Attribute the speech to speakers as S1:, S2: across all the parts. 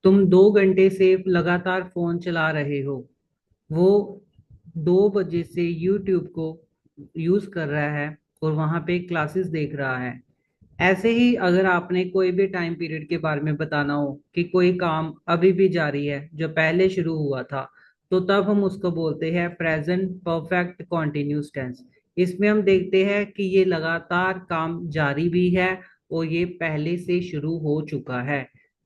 S1: तुम 2 घंटे से लगातार फोन चला रहे हो। वो 2 बजे से यूट्यूब को यूज कर रहा है और वहां पे क्लासेस देख रहा है। ऐसे ही अगर आपने कोई भी टाइम पीरियड के बारे में बताना हो कि कोई काम अभी भी जारी है जो पहले शुरू हुआ था, तो तब हम उसको बोलते हैं प्रेजेंट परफेक्ट कॉन्टिन्यूस टेंस। इसमें हम देखते हैं कि ये लगातार काम जारी भी है और ये पहले से शुरू हो चुका है।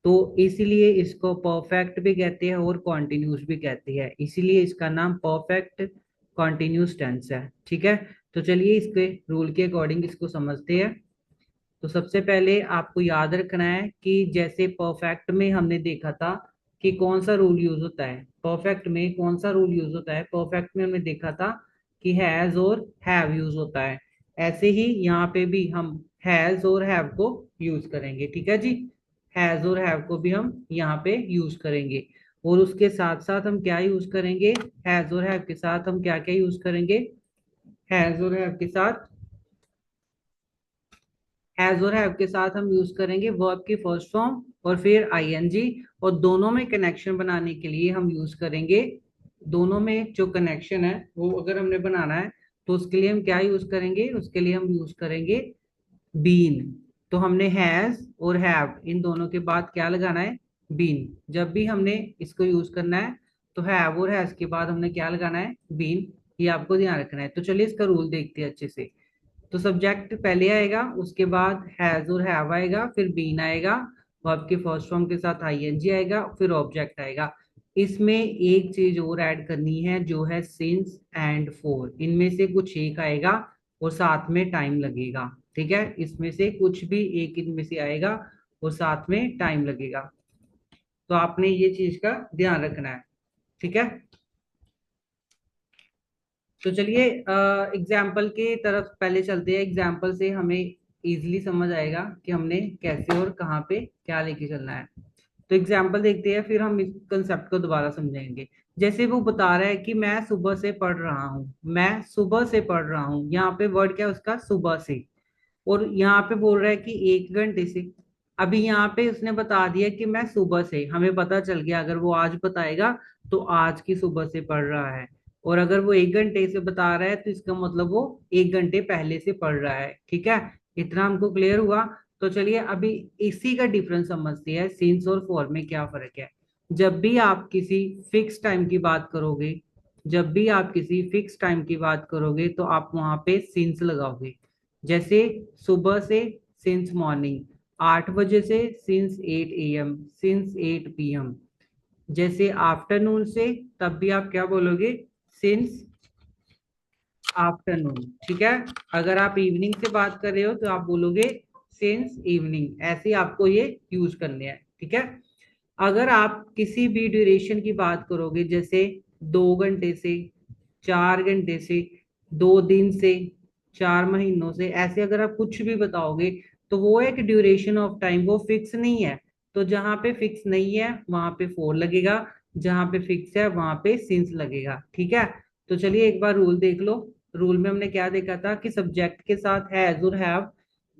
S1: तो इसीलिए इसको परफेक्ट भी कहते हैं और कॉन्टिन्यूस भी कहते हैं, इसीलिए इसका नाम परफेक्ट कॉन्टिन्यूस टेंस है। ठीक है, तो चलिए इसके रूल के अकॉर्डिंग इसको समझते हैं। तो सबसे पहले आपको याद रखना है कि जैसे परफेक्ट में हमने देखा था कि कौन सा रूल यूज होता है। परफेक्ट में कौन सा रूल यूज होता है? परफेक्ट में हमने देखा था कि हैज और हैव यूज होता है। ऐसे ही यहाँ पे भी हम हैज और हैव को यूज करेंगे। ठीक है जी, हैज और हैव को भी हम यहाँ पे यूज करेंगे। और उसके साथ साथ हम क्या यूज करेंगे? हैज और हैव के साथ हम क्या क्या यूज करेंगे? हैज और हैव के साथ हैज और हैव के साथ हम यूज करेंगे वर्ब की फर्स्ट फॉर्म और फिर आईएनजी। और दोनों में कनेक्शन बनाने के लिए हम यूज करेंगे, दोनों में जो कनेक्शन है वो अगर हमने बनाना है तो उसके लिए हम क्या यूज करेंगे? उसके लिए हम यूज करेंगे बीन। तो हमने हैज और हैव इन दोनों के बाद क्या लगाना है? बीन। जब भी हमने इसको यूज करना है तो हैव और हैज के बाद हमने क्या लगाना है? बीन। ये आपको ध्यान रखना है। तो चलिए इसका रूल देखते हैं अच्छे से। तो सब्जेक्ट पहले आएगा, उसके बाद हैज और हैव आएगा, फिर बीन आएगा, वर्ब के फर्स्ट फॉर्म के साथ आईएनजी आएगा, फिर ऑब्जेक्ट आएगा। इसमें एक चीज और ऐड करनी है जो है सिंस एंड फोर। इनमें से कुछ एक आएगा और साथ में टाइम लगेगा। ठीक है, इसमें से कुछ भी एक इनमें से आएगा और साथ में टाइम लगेगा। तो आपने ये चीज का ध्यान रखना है। ठीक है, तो चलिए एग्जाम्पल के तरफ पहले चलते हैं। एग्जाम्पल से हमें इजीली समझ आएगा कि हमने कैसे और कहाँ पे क्या लेके चलना है। तो एग्जाम्पल देखते हैं, फिर हम इस कंसेप्ट को दोबारा समझेंगे। जैसे वो बता रहा है कि मैं सुबह से पढ़ रहा हूँ, मैं सुबह से पढ़ रहा हूँ। यहाँ पे वर्ड क्या है उसका? सुबह से। और यहाँ पे बोल रहा है कि 1 घंटे से। अभी यहाँ पे उसने बता दिया कि मैं सुबह से, हमें पता चल गया अगर वो आज बताएगा तो आज की सुबह से पढ़ रहा है। और अगर वो 1 घंटे से बता रहा है तो इसका मतलब वो 1 घंटे पहले से पढ़ रहा है। ठीक है, इतना हमको क्लियर हुआ। तो चलिए अभी इसी का डिफरेंस समझते हैं, सिंस और फॉर में क्या फर्क है। जब भी आप किसी फिक्स टाइम की बात करोगे, जब भी आप किसी फिक्स टाइम की बात करोगे तो आप वहां पे सिंस लगाओगे। जैसे सुबह से सिंस मॉर्निंग, 8 बजे से सिंस 8 AM, सिंस 8 PM। जैसे आफ्टरनून से, तब भी आप क्या बोलोगे? Since afternoon. ठीक है, अगर आप इवनिंग से बात कर रहे हो तो आप बोलोगे सिंस इवनिंग। ऐसे आपको ये यूज करने हैं। ठीक है, अगर आप किसी भी ड्यूरेशन की बात करोगे, जैसे 2 घंटे से, 4 घंटे से, 2 दिन से, 4 महीनों से, ऐसे अगर आप कुछ भी बताओगे तो वो एक ड्यूरेशन ऑफ टाइम, वो फिक्स नहीं है। तो जहां पे फिक्स नहीं है वहां पे फोर लगेगा, जहां पे फिक्स है वहां पे सिंस लगेगा। ठीक है, तो चलिए एक बार रूल देख लो। रूल में हमने क्या देखा था कि सब्जेक्ट के साथ हैज और हैव,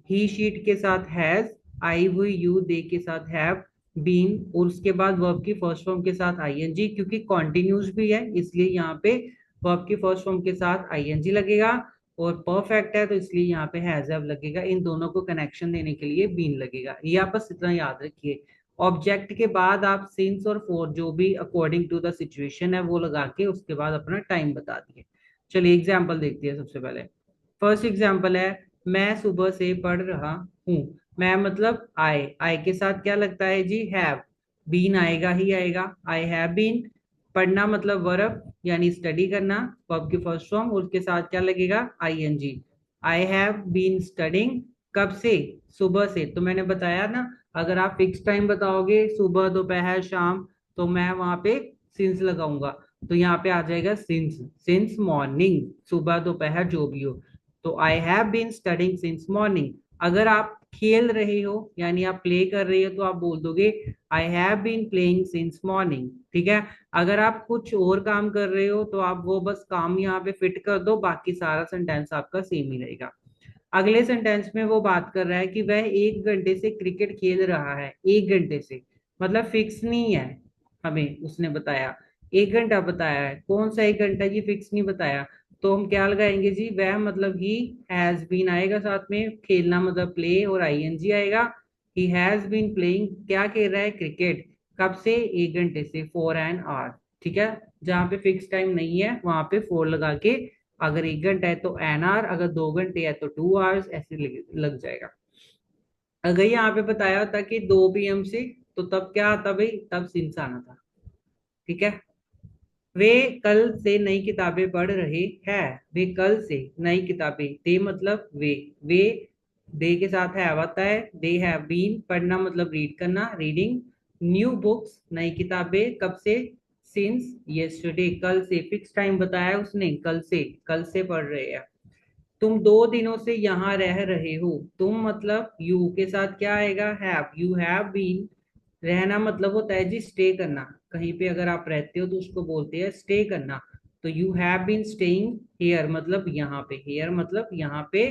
S1: ही शीट के साथ हैज, आई हुई यू दे के साथ हैव, बीन, और उसके बाद वर्ब की फर्स्ट फॉर्म के साथ आईएनजी। क्योंकि कॉन्टिन्यूस भी है इसलिए यहाँ पे वर्ब की फर्स्ट फॉर्म के साथ आईएनजी लगेगा। और परफेक्ट है तो इसलिए यहाँ पे हैज हैव लगेगा। इन दोनों को कनेक्शन देने के लिए बीन लगेगा। ये आप बस इतना याद रखिए। ऑब्जेक्ट के बाद आप सिंस और फोर जो भी अकॉर्डिंग टू द सिचुएशन है वो लगा के उसके बाद अपना टाइम बता दिए। चलिए एग्जाम्पल देखते हैं। सबसे पहले फर्स्ट एग्जाम्पल है, मैं सुबह से पढ़ रहा हूँ। मैं मतलब आई के साथ क्या लगता है जी? हैव। बीन आएगा ही आएगा, आई हैव बीन। पढ़ना मतलब वर्ब यानी स्टडी करना, वर्ब की फर्स्ट फॉर्म, उसके साथ क्या लगेगा? ING. I have been studying. कब से? सुबह से। तो मैंने बताया ना, अगर आप फिक्स टाइम बताओगे सुबह दोपहर शाम तो मैं वहां पे सिंस लगाऊंगा। तो यहाँ पे आ जाएगा सिंस, सिंस मॉर्निंग, सुबह दोपहर जो भी हो। तो I have been studying since morning. अगर आप खेल रहे हो यानी आप प्ले कर रहे हो तो आप बोल दोगे I have been playing since morning. ठीक है, अगर आप कुछ और काम कर रहे हो तो आप वो बस काम यहाँ पे फिट कर दो, बाकी सारा सेंटेंस आपका सेम ही रहेगा। अगले सेंटेंस में वो बात कर रहा है कि वह 1 घंटे से क्रिकेट खेल रहा है, 1 घंटे से। मतलब फिक्स नहीं है, हमें उसने बताया 1 घंटा बताया है, कौन सा 1 घंटा ये फिक्स नहीं बताया। तो हम क्या लगाएंगे जी, वह मतलब ही हैज बीन आएगा साथ में, खेलना मतलब प्ले और आईएनजी आएगा। ही हैज बीन प्लेइंग, क्या खेल रहा है, क्रिकेट। कब से, 1 घंटे से, फॉर एन आवर। ठीक है, जहाँ पे फिक्स टाइम नहीं है वहां पे फोर लगा के, अगर 1 घंटा है तो एन आवर, अगर 2 घंटे है तो 2 आवर्स, ऐसे लग जाएगा। अगर यहाँ पे बताया होता कि 2 PM से, तो तब क्या आता भाई, तब सिंस आना था। ठीक है। वे कल से नई किताबें पढ़ रहे हैं। वे कल से नई किताबें, दे मतलब वे दे के साथ है आता है। दे हैव बीन, पढ़ना मतलब रीड करना, रीडिंग न्यू बुक्स, नई किताबें, कब से, सिंस यस्टरडे, कल से। फिक्स टाइम बताया उसने, कल से पढ़ रहे हैं। तुम 2 दिनों से यहाँ रह रहे हो। तुम मतलब यू के साथ क्या आएगा, हैव। यू हैव बीन, रहना मतलब होता है जी स्टे करना। कहीं पे अगर आप रहते हो तो उसको बोलते हैं स्टे करना। तो you have been staying here मतलब यहाँ पे, हियर मतलब यहाँ पे।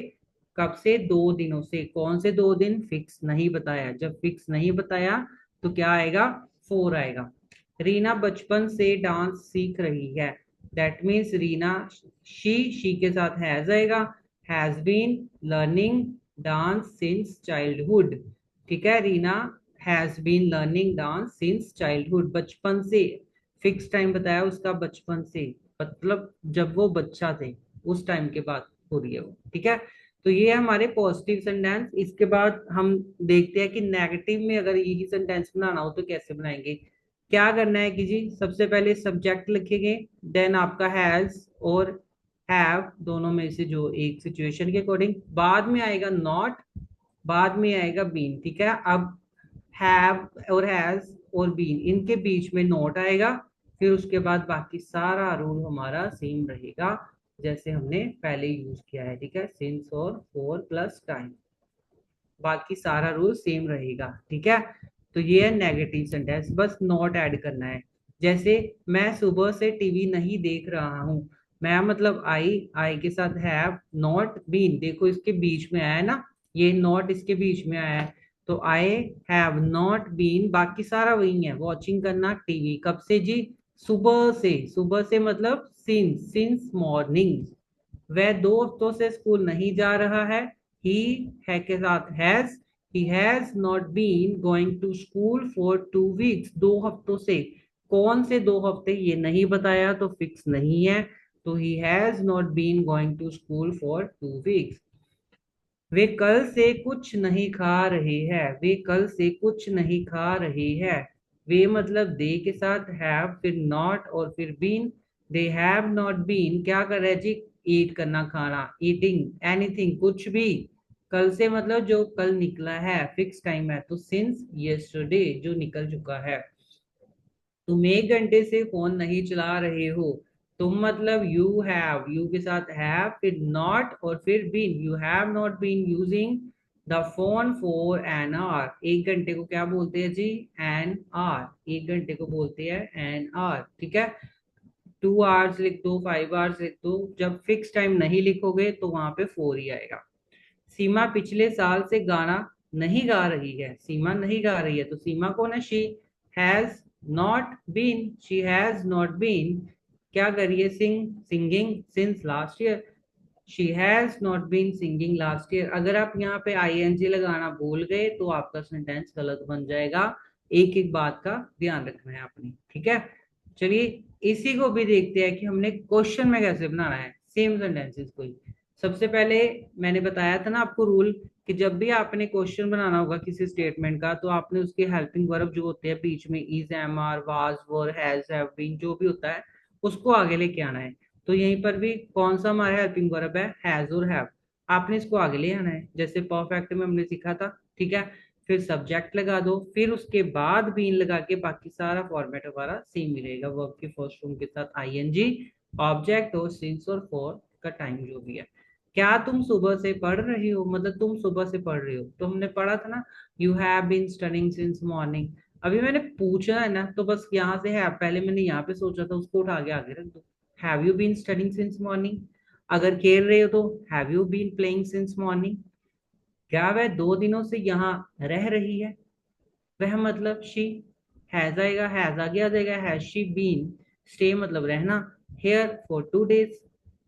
S1: कब से, 2 दिनों से। कौन से 2 दिन, फिक्स नहीं बताया। जब फिक्स नहीं बताया तो क्या आएगा, फोर आएगा। रीना बचपन से डांस सीख रही है। दैट मीन्स रीना, शी के साथ हैज आएगा। Has been learning dance since childhood. ठीक है, Reena has been learning dance since childhood, बचपन से। फिक्स टाइम बताया उसका, बचपन से, मतलब जब वो बच्चा थे उस टाइम के बाद हो रही है वो। ठीक है, तो ये है हमारे पॉजिटिव सेंटेंस। इसके बाद हम देखते हैं कि नेगेटिव में अगर यही सेंटेंस बनाना हो तो कैसे बनाएंगे। क्या करना है कि जी, सबसे पहले सब्जेक्ट लिखेंगे, देन आपका हैज और हैव, दोनों में से जो एक सिचुएशन के अकॉर्डिंग। बाद में आएगा नॉट, बाद में आएगा बीन। ठीक है, अब हैव और हैज और बीन, इनके बीच में नोट आएगा। फिर उसके बाद बाकी सारा रूल हमारा सेम रहेगा जैसे हमने पहले यूज किया है। ठीक है, सिंस और फॉर प्लस टाइम, बाकी सारा रूल सेम रहेगा। ठीक है, तो ये है नेगेटिव सेंटेंस, बस नॉट ऐड करना है। जैसे मैं सुबह से टीवी नहीं देख रहा हूँ। मैं मतलब आई के साथ हैव नॉट बीन, देखो इसके बीच में आया है ना, ये नॉट इसके बीच में आया है। तो आई हैव नॉट बीन, बाकी सारा वही है, वॉचिंग करना टीवी। कब से जी, सुबह से। सुबह से मतलब सिंस मॉर्निंग। वह 2 हफ्तों से स्कूल नहीं जा रहा है। ही है के साथ has, he has not been going to school for 2 weeks, 2 हफ्तों से। कौन से 2 हफ्ते ये नहीं बताया तो फिक्स नहीं है। तो he has not been going to school for 2 weeks. वे कल से कुछ नहीं खा रहे हैं। वे कल से कुछ नहीं खा रहे हैं। वे मतलब दे के साथ हैव, फिर नॉट और फिर been. They have not been, क्या कर रहे हैं जी, ईट करना, खाना, ईटिंग एनीथिंग, कुछ भी। कल से मतलब जो कल निकला है, फिक्स टाइम है, तो सिंस यस्टरडे जो निकल चुका है। तुम 1 घंटे से फोन नहीं चला रहे हो। तुम मतलब यू हैव, यू के साथ हैव, फिर नॉट और फिर been. You have not been using the phone for an hour. 1 घंटे को क्या बोलते हैं जी, एन आवर। 1 घंटे को बोलते हैं एन आवर। ठीक है, 2 आवर्स लिख दो, 5 आवर्स लिख दो, जब फिक्स टाइम नहीं लिखोगे तो वहां पे फोर ही आएगा। सीमा पिछले साल से गाना नहीं गा रही है। सीमा नहीं गा रही है तो सीमा कौन है, she has not been, she has not been क्या करिए, singing since last year. She has not been singing last year. अगर आप यहाँ पे आईएनजी लगाना भूल गए तो आपका सेंटेंस गलत बन जाएगा। एक एक बात का ध्यान रखना है आपने। ठीक है, चलिए इसी को भी देखते हैं कि हमने क्वेश्चन में कैसे बनाना है सेम सेंटेंसेस को ही। सबसे पहले मैंने बताया था ना आपको रूल, कि जब भी आपने क्वेश्चन बनाना होगा किसी स्टेटमेंट का, तो आपने उसके हेल्पिंग वर्ब जो होते हैं बीच में, is, am, are, was, were, has, have been, जो भी होता है उसको आगे लेके आना है। तो यहीं पर भी कौन सा हमारा हेल्पिंग वर्ब है, हैज और हैव। आपने इसको आगे ले आना है जैसे परफेक्ट में हमने सीखा था। ठीक है, फिर सब्जेक्ट लगा दो, फिर उसके बाद बीन लगा के, बाकी सारा फॉर्मेट हमारा सेम ही रहेगा। वर्ब के फर्स्ट फॉर्म के साथ आईएनजी, ऑब्जेक्ट और सिंस और फॉर का टाइम जो भी है। क्या तुम सुबह से पढ़ रही हो, मतलब तुम सुबह से पढ़ रही हो, तो हमने पढ़ा था ना, you have been studying since morning. अभी मैंने पूछा है ना, तो बस यहाँ से है, पहले मैंने यहाँ पे सोचा था उसको उठा के आगे रख दो। Have you been studying since morning. अगर खेल रहे हो तो have you been playing since morning. क्या वह 2 दिनों से यहाँ रह रही है, वह मतलब शी। हैज आएगा, हैज आगे आ जाएगा, हैज शी बीन, स्टे मतलब रहना, here for 2 days,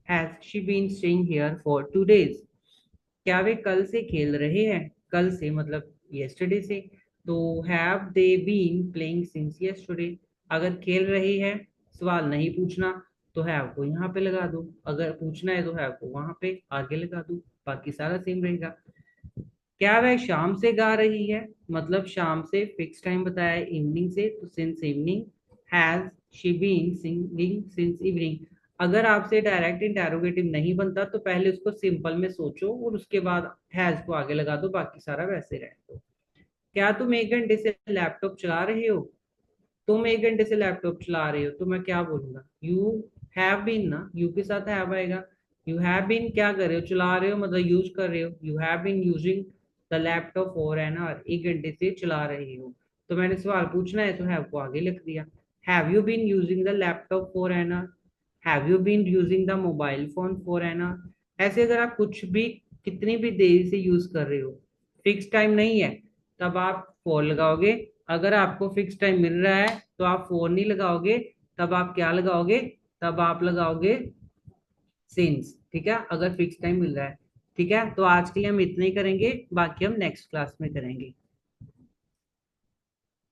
S1: has she been staying here for 2 days। क्या वे कल से खेल रहे हैं, कल से मतलब यस्टरडे से, तो have they been playing since yesterday. अगर खेल रहे हैं, सवाल नहीं पूछना, तो हैव को यहाँ पे लगा दो, अगर पूछना है तो हैव को वहां पे आगे लगा दो, बाकी सारा सेम रहेगा। क्या वह शाम से गा रही है, मतलब शाम से फिक्स टाइम बताया है इवनिंग से, तो since evening. Has she been singing since evening. अगर आपसे डायरेक्ट इंटेरोगेटिव नहीं बनता तो पहले उसको सिंपल में सोचो और उसके बाद हैज को आगे लगा दो, बाकी सारा वैसे रहे दो। क्या तुम 1 घंटे से लैपटॉप चला रहे हो, तुम 1 घंटे से लैपटॉप चला रहे हो, तो मैं क्या बोलूंगा, यू हैव बीन ना, यू के साथ हैव आएगा। यू हैव बीन क्या कर रहे हो, चला रहे हो मतलब यूज कर रहे हो, you have been using the laptop for an hour, 1 घंटे से चला रहे हो, तो मैंने सवाल पूछना है तो हैव को आगे लिख दिया। Have you been using the laptop for an hour, have you been using the mobile phone for an hour. ऐसे अगर आप कुछ भी कितनी भी देरी से यूज कर रहे हो, फिक्स टाइम नहीं है, तब आप फॉर लगाओगे। अगर आपको फिक्स टाइम मिल रहा है तो आप फोर नहीं लगाओगे, तब आप क्या लगाओगे, तब आप लगाओगे सिंस। ठीक है, अगर फिक्स टाइम मिल रहा है। ठीक है, तो आज के लिए हम इतना ही करेंगे, बाकी हम नेक्स्ट क्लास में करेंगे।